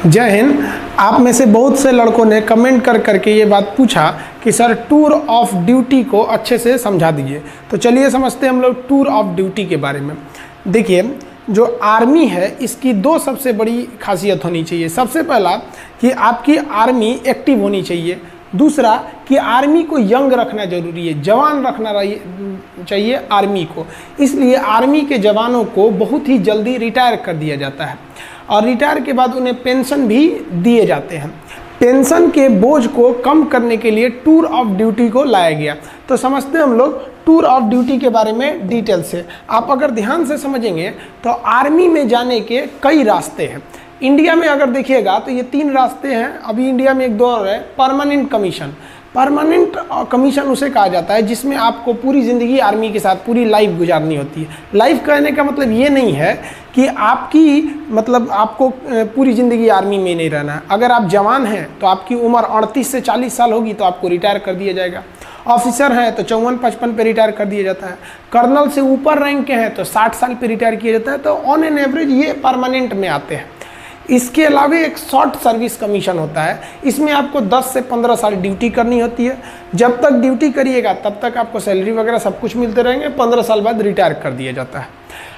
जय हिंद। आप में से बहुत से लड़कों ने कमेंट कर करके ये बात पूछा कि सर टूर ऑफ ड्यूटी को अच्छे से समझा दीजिए। तो चलिए समझते हैं हम लोग टूर ऑफ ड्यूटी के बारे में। देखिए, जो आर्मी है इसकी दो सबसे बड़ी खासियत होनी चाहिए। सबसे पहला कि आपकी आर्मी एक्टिव होनी चाहिए, दूसरा कि आर्मी को यंग रखना जरूरी है, जवान रखना चाहिए आर्मी को। इसलिए आर्मी के जवानों को बहुत ही जल्दी रिटायर कर दिया जाता है और रिटायर के बाद उन्हें पेंशन भी दिए जाते हैं। पेंशन के बोझ को कम करने के लिए टूर ऑफ ड्यूटी को लाया गया। तो समझते हैं हम लोग टूर ऑफ ड्यूटी के बारे में डिटेल से। आप अगर ध्यान से समझेंगे तो आर्मी में जाने के कई रास्ते हैं। इंडिया में अगर देखिएगा तो ये 3 रास्ते हैं। अभी इंडिया में एक दौर है परमानेंट कमीशन। परमानेंट कमीशन उसे कहा जाता है जिसमें आपको पूरी ज़िंदगी आर्मी के साथ पूरी लाइफ गुजारनी होती है। लाइफ कहने का मतलब ये नहीं है कि आपको पूरी ज़िंदगी आर्मी में नहीं रहना है। अगर आप जवान हैं तो आपकी उम्र 38 से 40 साल होगी तो आपको रिटायर कर दिया जाएगा। ऑफिसर हैं तो 54-55 पे रिटायर कर दिया जाता है। कर्नल से ऊपर रैंक के हैं तो 60 साल पे रिटायर किया जाता है। तो ऑन एन एवरेज ये परमानेंट में आते हैं। इसके अलावा एक शॉर्ट सर्विस कमीशन होता है। इसमें आपको 10 से 15 साल ड्यूटी करनी होती है। जब तक ड्यूटी करिएगा तब तक आपको सैलरी वगैरह सब कुछ मिलते रहेंगे। 15 साल बाद रिटायर कर दिया जाता है।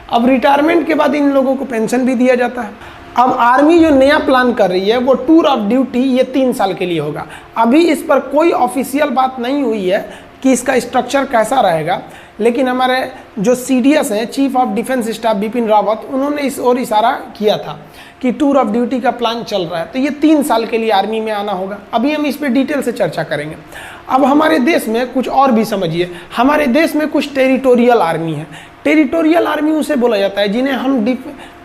अब रिटायरमेंट के बाद इन लोगों को पेंशन भी दिया जाता है। अब आर्मी जो नया प्लान कर रही है वो टूर ऑफ ड्यूटी ये 3 साल के लिए होगा। अभी इस पर कोई ऑफिशियल बात नहीं हुई है कि इसका स्ट्रक्चर कैसा रहेगा, लेकिन हमारे जो CDS हैं, chief of defence staff Bipin Rawat, उन्होंने इस ओर इशारा किया था कि टूर ऑफ ड्यूटी का प्लान चल रहा है। तो ये 3 साल के लिए आर्मी में आना होगा। अभी हम इस पर डिटेल से चर्चा करेंगे। अब हमारे देश में कुछ और भी समझिए। हमारे देश में कुछ टेरिटोरियल आर्मी है। टेरिटोरियल आर्मी उसे बोला जाता है जिन्हें हम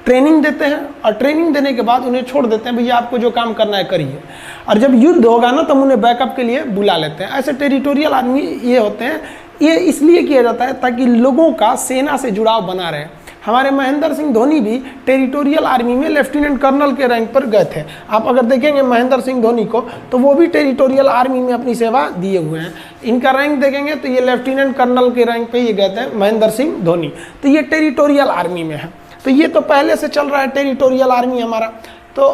ट्रेनिंग देते हैं और ट्रेनिंग देने के बाद उन्हें छोड़ देते हैं, भैया आपको जो काम करना है करिए। और जब युद्ध होगा ना तो हम उन्हें बैकअप के लिए बुला लेते हैं। ऐसे टेरिटोरियल आर्मी ये होते हैं। ये इसलिए किया जाता है ताकि लोगों का सेना से जुड़ाव बना रहे। हमारे महेंद्र सिंह धोनी भी टेरिटोरियल आर्मी में लेफ्टिनेंट कर्नल के रैंक पर गए थे। आप अगर देखेंगे महेंद्र सिंह धोनी को तो वो भी टेरिटोरियल आर्मी में अपनी सेवा दिए हुए हैं। इनका रैंक देखेंगे तो ये लेफ्टिनेंट कर्नल के रैंक पे ये गए थे महेंद्र सिंह धोनी। तो ये टेरिटोरियल आर्मी में है। तो ये तो पहले से चल रहा है टेरिटोरियल आर्मी हमारा। तो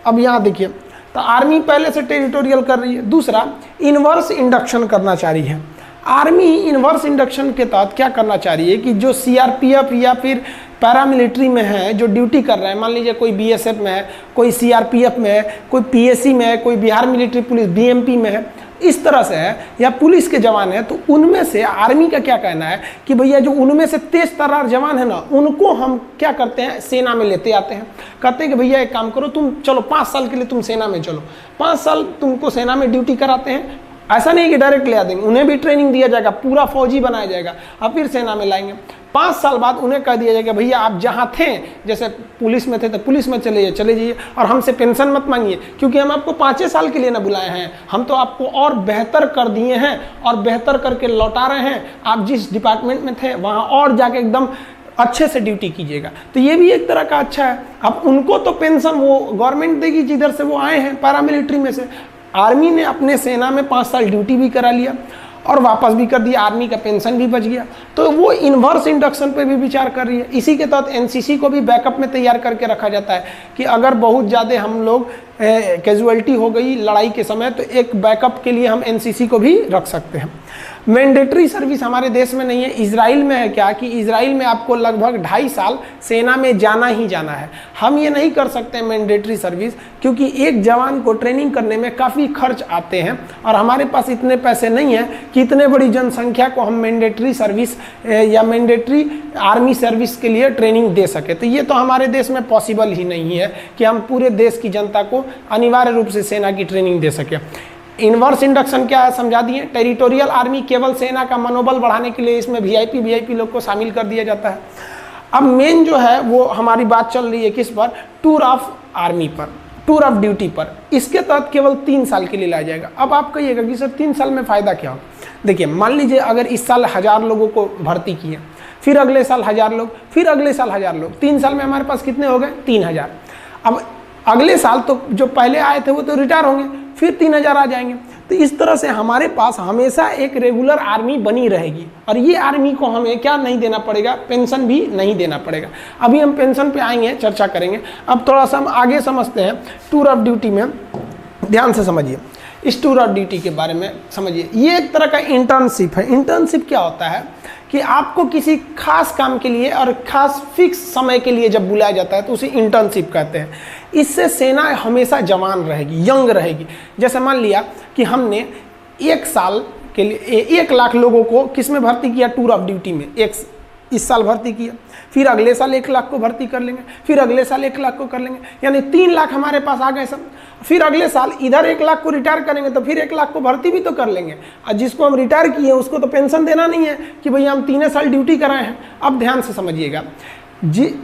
अब यहाँ देखिए, तो आर्मी पहले से टेरिटोरियल कर रही है। दूसरा, इनवर्स इंडक्शन करना चाह रही है आर्मी। इनवर्स इंडक्शन के तहत क्या करना चाह रही है कि जो CRPF या फिर पैरामिलिट्री में है, जो ड्यूटी कर रहे हैं, मान लीजिए कोई BSF में है, कोई CRPF में है, कोई PSC में है, कोई बिहार मिलिट्री पुलिस BMP में है, इस तरह से है, या पुलिस के जवान हैं, तो उनमें से आर्मी का क्या कहना है कि भैया जो उनमें से तेज तर्रार जवान है ना, उनको हम क्या करते हैं, सेना में लेते आते हैं। कहते हैं कि भैया एक काम करो, तुम चलो 5 साल के लिए तुम सेना में चलो। 5 साल तुमको सेना में ड्यूटी कराते हैं। ऐसा नहीं कि डायरेक्ट ले आ देंगे, उन्हें भी ट्रेनिंग दिया जाएगा, पूरा फौजी बनाया जाएगा और फिर सेना में लाएंगे। 5 साल बाद उन्हें कह दिया जाएगा भैया आप जहाँ थे, जैसे पुलिस में थे तो पुलिस में चले जाइए और हमसे पेंशन मत मांगिए, क्योंकि हम आपको 5 साल के लिए ना बुलाए हैं, हम तो आपको और बेहतर कर दिए हैं और बेहतर करके लौटा रहे हैं। आप जिस डिपार्टमेंट में थे वहाँ और जाके एकदम अच्छे से ड्यूटी कीजिएगा। तो ये भी एक तरह का अच्छा है। अब उनको तो पेंशन वो गवर्नमेंट देगी जिधर से वो आए हैं, पैरामिलिट्री में से। आर्मी ने अपने सेना में 5 साल ड्यूटी भी करा लिया और वापस भी कर दिया, आर्मी का पेंशन भी बच गया। तो वो इन्वर्स इंडक्शन पे भी विचार कर रही है। इसी के तहत NCC को भी बैकअप में तैयार करके रखा जाता है कि अगर बहुत ज़्यादा हम लोग कैजुअलिटी हो गई लड़ाई के समय, तो एक बैकअप के लिए हम NCC को भी रख सकते हैं। मैंडेटरी सर्विस हमारे देश में नहीं है। इजराइल में है क्या कि इजराइल में आपको लगभग 2.5 साल सेना में जाना ही जाना है। हम ये नहीं कर सकते मैंडेटरी सर्विस, क्योंकि एक जवान को ट्रेनिंग करने में काफ़ी खर्च आते हैं और हमारे पास इतने पैसे नहीं हैं कि इतने बड़ी जनसंख्या को हम मैंडेटरी सर्विस या मैंडेटरी आर्मी सर्विस के लिए ट्रेनिंग दे सके। तो ये तो हमारे देश में पॉसिबल ही नहीं है कि हम पूरे देश की जनता को अनिवार्य रूप से सेना की ट्रेनिंग दे सके। इनवर्स इंडक्शन क्या है समझा दिए। टेरिटोरियल आर्मी केवल सेना का मनोबल बढ़ाने के लिए इसमें VIP लोग को शामिल कर दिया जाता है। अब मेन जो है वो हमारी बात चल रही है किस पर, टूर ऑफ आर्मी पर, टूर ऑफ ड्यूटी पर। इसके तहत केवल 3 साल के लिए लाया जाएगा। अब आप कहिएगा कि सर 3 साल में फ़ायदा क्या होगा। देखिए, मान लीजिए अगर इस साल 1000 लोगों को भर्ती किए, फिर अगले साल 1000 लोग, फिर अगले साल 1000 लोग, 3 साल में हमारे पास कितने हो गए, 3000। अब अगले साल तो जो पहले आए थे वो तो रिटायर होंगे, फिर 3000 आ जाएंगे। तो इस तरह से हमारे पास हमेशा एक रेगुलर आर्मी बनी रहेगी और ये आर्मी को हमें क्या नहीं देना पड़ेगा, पेंशन भी नहीं देना पड़ेगा। अभी हम पेंशन पे आएंगे, चर्चा करेंगे। अब थोड़ा सा हम आगे समझते हैं टूर ऑफ ड्यूटी में, ध्यान से समझिए इस टूर ऑफ ड्यूटी के बारे में समझिए। ये एक तरह का इंटर्नशिप है। इंटर्नशिप क्या होता है कि आपको किसी खास काम के लिए और खास फिक्स समय के लिए जब बुलाया जाता है तो उसे इंटर्नशिप कहते हैं। इससे सेना हमेशा जवान रहेगी, यंग रहेगी। जैसे मान लिया कि हमने 1 साल के लिए 1 लाख लोगों को किस में भर्ती किया, टूर ऑफ ड्यूटी में, इस साल भर्ती किया, फिर अगले साल 1 लाख को भर्ती कर लेंगे, फिर अगले साल 1 लाख को कर लेंगे, यानी 3 लाख हमारे पास आ गए सब। फिर अगले साल इधर 1 लाख को रिटायर करेंगे तो फिर 1 लाख को भर्ती भी तो कर लेंगे। और जिसको हम रिटायर किए उसको तो पेंशन देना नहीं है कि भैया हम 3 साल ड्यूटी कराए हैं। अब ध्यान से समझिएगा जी,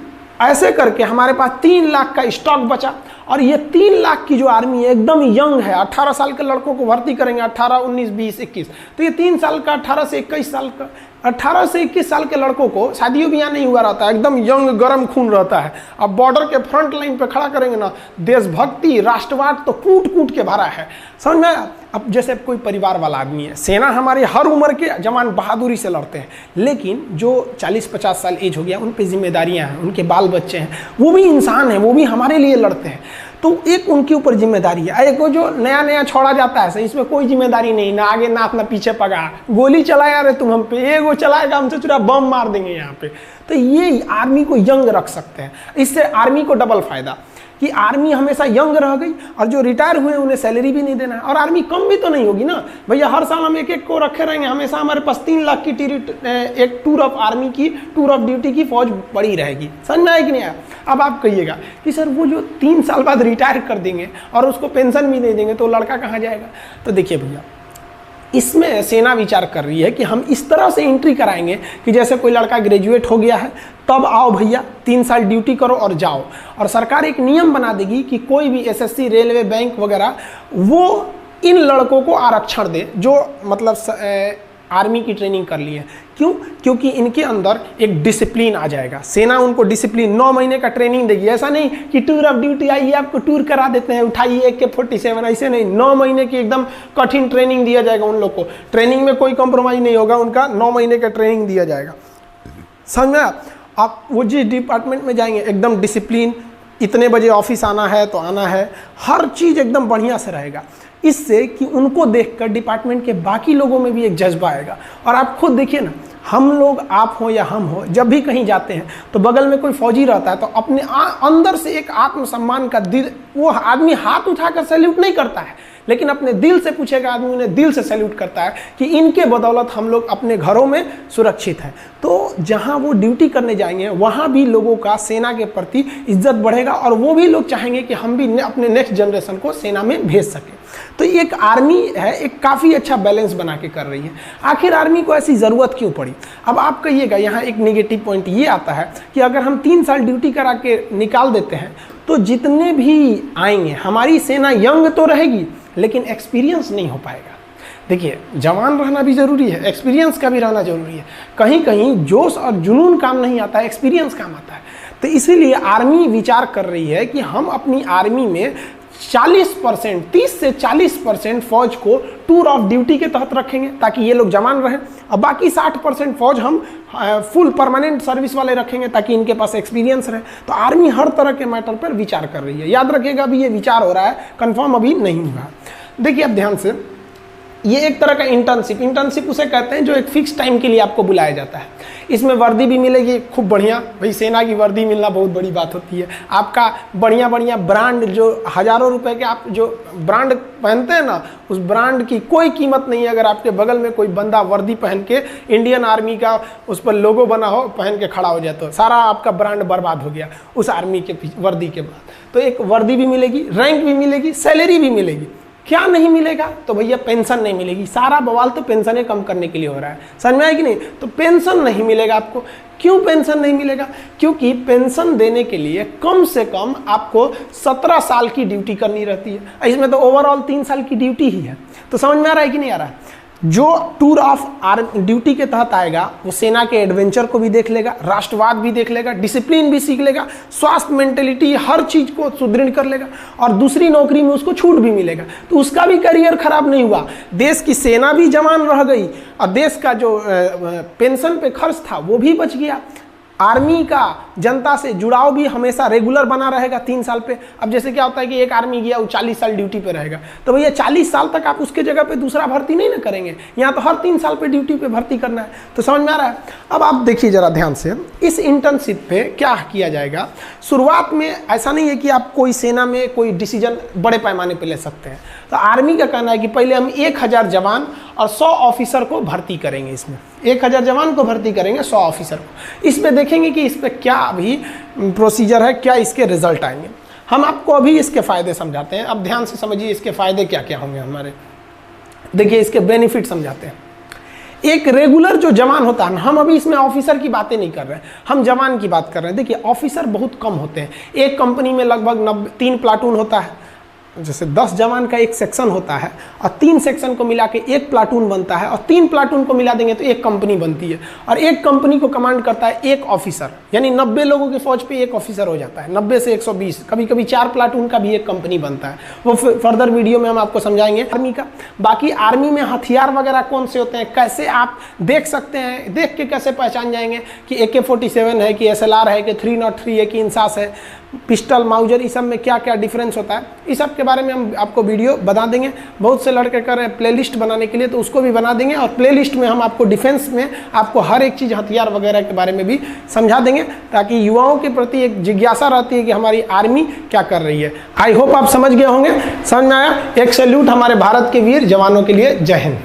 ऐसे करके हमारे पास 3 लाख का स्टॉक बचा और ये 3 लाख की जो आर्मी है एकदम यंग है। 18 साल के लड़कों को भर्ती करेंगे, 18, 19, 20, 21, तो ये 3 साल का 18 से 21 साल का 18 से 21 साल के लड़कों को शादियों ब्याह नहीं हुआ रहता है, एकदम यंग गरम खून रहता है। अब बॉर्डर के फ्रंट लाइन पे खड़ा करेंगे ना, देशभक्ति राष्ट्रवाद तो कूट कूट के भरा है, समझ में। अब जैसे कोई परिवार वाला आदमी है, सेना हमारी हर उम्र के जवान बहादुरी से लड़ते हैं, लेकिन जो 40-50 साल एज हो गया उन पे जिम्मेदारियां हैं, उनके बाल बच्चे हैं, वो भी इंसान हैं, वो भी हमारे लिए लड़ते हैं। तो एक उनके ऊपर जिम्मेदारी है। एक वो जो नया नया छोड़ा जाता है, इसमें कोई जिम्मेदारी नहीं, ना आगे नाथ ना पीछे पगा, गोली चलाया रे तुम हम पे, वो चलाएगा हमसे चुरा बम मार देंगे यहाँ पे। तो ये आर्मी को यंग रख सकते हैं। इससे आर्मी को डबल फायदा कि आर्मी हमेशा यंग रह गई और जो रिटायर हुए उन्हें सैलरी भी नहीं देना है, और आर्मी कम भी तो नहीं होगी ना भैया। हर साल हम 1-1 को रखे रहेंगे, हमेशा हमारे पास 3 लाख की एक टूर ऑफ आर्मी की, टूर ऑफ ड्यूटी की फौज बड़ी रहेगी। समझ में आया कि नहीं आया? अब आप कहिएगा कि सर वो जो 3 साल बाद रिटायर कर देंगे और उसको पेंशन भी नहीं देंगे तो लड़का कहाँ जाएगा? तो देखिए भैया, इसमें सेना विचार कर रही है कि हम इस तरह से एंट्री कराएंगे कि जैसे कोई लड़का ग्रेजुएट हो गया है, तब आओ भैया 3 साल ड्यूटी करो और जाओ। और सरकार एक नियम बना देगी कि कोई भी एसएससी, रेलवे, बैंक वगैरह वो इन लड़कों को आरक्षण दे जो मतलब आर्मी की ट्रेनिंग कर ली है। क्यों? क्योंकि इनके अंदर एक डिसिप्लिन आ जाएगा। सेना उनको डिसिप्लिन 9 महीने का ट्रेनिंग देगी। ऐसा नहीं कि टूर ऑफ ड्यूटी आइए आपको टूर करा देते हैं, उठाइए AK-47, ऐसे नहीं। 9 महीने की एकदम कठिन ट्रेनिंग दिया जाएगा उन लोग को। ट्रेनिंग में कोई कॉम्प्रोमाइज़ नहीं होगा, उनका 9 महीने का ट्रेनिंग दिया जाएगा। समझ में? आप वो जिस डिपार्टमेंट में जाएंगे एकदम डिसिप्लिन, इतने बजे ऑफिस आना है तो आना है, हर चीज़ एकदम बढ़िया से रहेगा। इससे कि उनको देखकर डिपार्टमेंट के बाकी लोगों में भी एक जज्बा आएगा। और आप खुद देखिए ना, हम लोग, आप हो या हम हो, जब भी कहीं जाते हैं तो बगल में कोई फौजी रहता है तो अपने अंदर से एक आत्मसम्मान का दिल, वो आदमी हाथ उठाकर सैल्यूट नहीं करता है, लेकिन अपने दिल से पूछेगा आदमी, उन्हें दिल से सैल्यूट करता है कि इनके बदौलत हम लोग अपने घरों में सुरक्षित हैं। तो जहां वो ड्यूटी करने जाएंगे वहां भी लोगों का सेना के प्रति इज्जत बढ़ेगा और वो भी लोग चाहेंगे कि हम भी अपने नेक्स्ट जनरेशन को सेना में भेज सकें। तो एक आर्मी है, एक काफ़ी अच्छा बैलेंस बना के कर रही है। आखिर आर्मी को ऐसी ज़रूरत क्यों पड़ी? अब आप कहिएगा, यहाँ एक नेगेटिव पॉइंट ये आता है कि अगर हम 3 साल ड्यूटी करा के निकाल देते हैं तो जितने भी आएंगे, हमारी सेना यंग तो रहेगी लेकिन एक्सपीरियंस नहीं हो पाएगा। देखिए, जवान रहना भी ज़रूरी है, एक्सपीरियंस का भी रहना ज़रूरी है। कहीं कहीं जोश और जुनून काम नहीं आता है, एक्सपीरियंस काम आता है। तो इसीलिए आर्मी विचार कर रही है कि हम अपनी आर्मी में 40%, 30 से 40% फौज को टूर ऑफ ड्यूटी के तहत रखेंगे ताकि ये लोग जवान रहें, और बाकी 60% फौज हम फुल परमानेंट सर्विस वाले रखेंगे ताकि इनके पास एक्सपीरियंस रहे। तो आर्मी हर तरह के मैटर पर विचार कर रही है। याद रखिएगा, अभी ये विचार हो रहा है, कंफर्म अभी नहीं हुआ। देखिए अब ध्यान से, ये एक तरह का इंटर्नशिप उसे कहते हैं जो एक फिक्स टाइम के लिए आपको बुलाया जाता है। इसमें वर्दी भी मिलेगी खूब बढ़िया, भाई सेना की वर्दी मिलना बहुत बड़ी बात होती है। आपका बढ़िया बढ़िया ब्रांड, जो हज़ारों रुपए के आप जो ब्रांड पहनते हैं ना, उस ब्रांड की कोई कीमत नहीं है अगर आपके बगल में कोई बंदा वर्दी पहन के इंडियन आर्मी का उस पर लोगो बना हो, पहन के खड़ा हो जाए तो सारा आपका ब्रांड बर्बाद हो गया उस आर्मी के वर्दी के बाद। तो एक वर्दी भी मिलेगी, रैंक भी मिलेगी, सैलरी भी मिलेगी। क्या नहीं मिलेगा? तो भैया पेंशन नहीं मिलेगी। सारा बवाल तो पेंशनें कम करने के लिए हो रहा है, समझ में आया कि नहीं? तो पेंशन नहीं मिलेगा आपको। क्यों पेंशन नहीं मिलेगा? क्योंकि पेंशन देने के लिए कम से कम आपको 17 साल की ड्यूटी करनी रहती है। इसमें तो ओवरऑल 3 साल की ड्यूटी ही है। तो समझ में आ रहा है कि नहीं आ रहा है? जो टूर ऑफ ड्यूटी के तहत आएगा वो सेना के एडवेंचर को भी देख लेगा, राष्ट्रवाद भी देख लेगा, डिसिप्लिन भी सीख लेगा, स्वास्थ्य, मेंटेलिटी, हर चीज को सुदृढ़ कर लेगा और दूसरी नौकरी में उसको छूट भी मिलेगा। तो उसका भी करियर खराब नहीं हुआ, देश की सेना भी जवान रह गई और देश का जो पेंशन पे खर्च था वो भी बच गया। आर्मी का जनता से जुड़ाव भी हमेशा रेगुलर बना रहेगा 3 साल पे। अब जैसे क्या होता है कि एक आर्मी गया वो 40 साल ड्यूटी पे रहेगा, तो भैया 40 साल तक आप उसके जगह पे दूसरा भर्ती नहीं ना करेंगे, यहाँ तो हर 3 साल पे ड्यूटी पे भर्ती करना है। तो समझ में आ रहा है। अब आप देखिए जरा ध्यान से, इस इंटर्नशिप पे क्या किया जाएगा। शुरुआत में ऐसा नहीं है कि आप कोई सेना में कोई डिसीजन बड़े पैमाने पर ले सकते हैं। तो आर्मी का कहना है कि पहले हम 1000 जवान और 100 ऑफिसर को भर्ती करेंगे। इसमें 1000 जवान को भर्ती करेंगे, 100 ऑफिसर को। इस पे देखेंगे कि इस पे क्या अभी प्रोसीजर है, क्या इसके रिजल्ट आएंगे। हम आपको अभी इसके फायदे समझाते हैं। अब ध्यान से समझिए इसके फायदे क्या क्या होंगे हमारे। देखिए इसके बेनिफिट समझाते हैं। एक रेगुलर जो जवान होता है, हम अभी इसमें ऑफिसर की बातें नहीं कर रहे हैं, हम जवान की बात कर रहे हैं। देखिए ऑफिसर बहुत कम होते हैं, एक कंपनी में लगभग 3 प्लाटून होता है। जैसे 10 जवान का एक सेक्शन होता है और 3 सेक्शन को मिला के एक प्लाटून बनता है और 3 प्लाटून को मिला देंगे तो एक कंपनी बनती है। और एक कंपनी को कमांड करता है एक ऑफिसर, यानी 90 लोगों की फौज पे एक ऑफिसर हो जाता है। 90 से 120, कभी कभी 4 प्लाटून का भी एक कंपनी बनता है। वो फर्दर वीडियो में हम आपको समझाएंगे आर्मी का। बाकी आर्मी में हथियार वगैरह कौन से होते हैं, कैसे आप देख सकते हैं, देख के कैसे पहचान जाएंगे कि AK-47 है कि SLR है कि 303 है कि इंसास है, पिस्टल, माउजर, इस सब में क्या क्या डिफरेंस होता है, इस सब के बारे में हम आपको वीडियो बता देंगे। बहुत से लड़के कर रहे हैं प्लेलिस्ट बनाने के लिए, तो उसको भी बना देंगे। और प्लेलिस्ट में हम आपको डिफेंस में आपको हर एक चीज़, हथियार वगैरह के बारे में भी समझा देंगे, ताकि युवाओं के प्रति एक जिज्ञासा रहती है कि हमारी आर्मी क्या कर रही है। आई होप आप समझ गए होंगे। समझ में आया। एक सैल्यूट हमारे भारत के वीर जवानों के लिए। जय हिंद।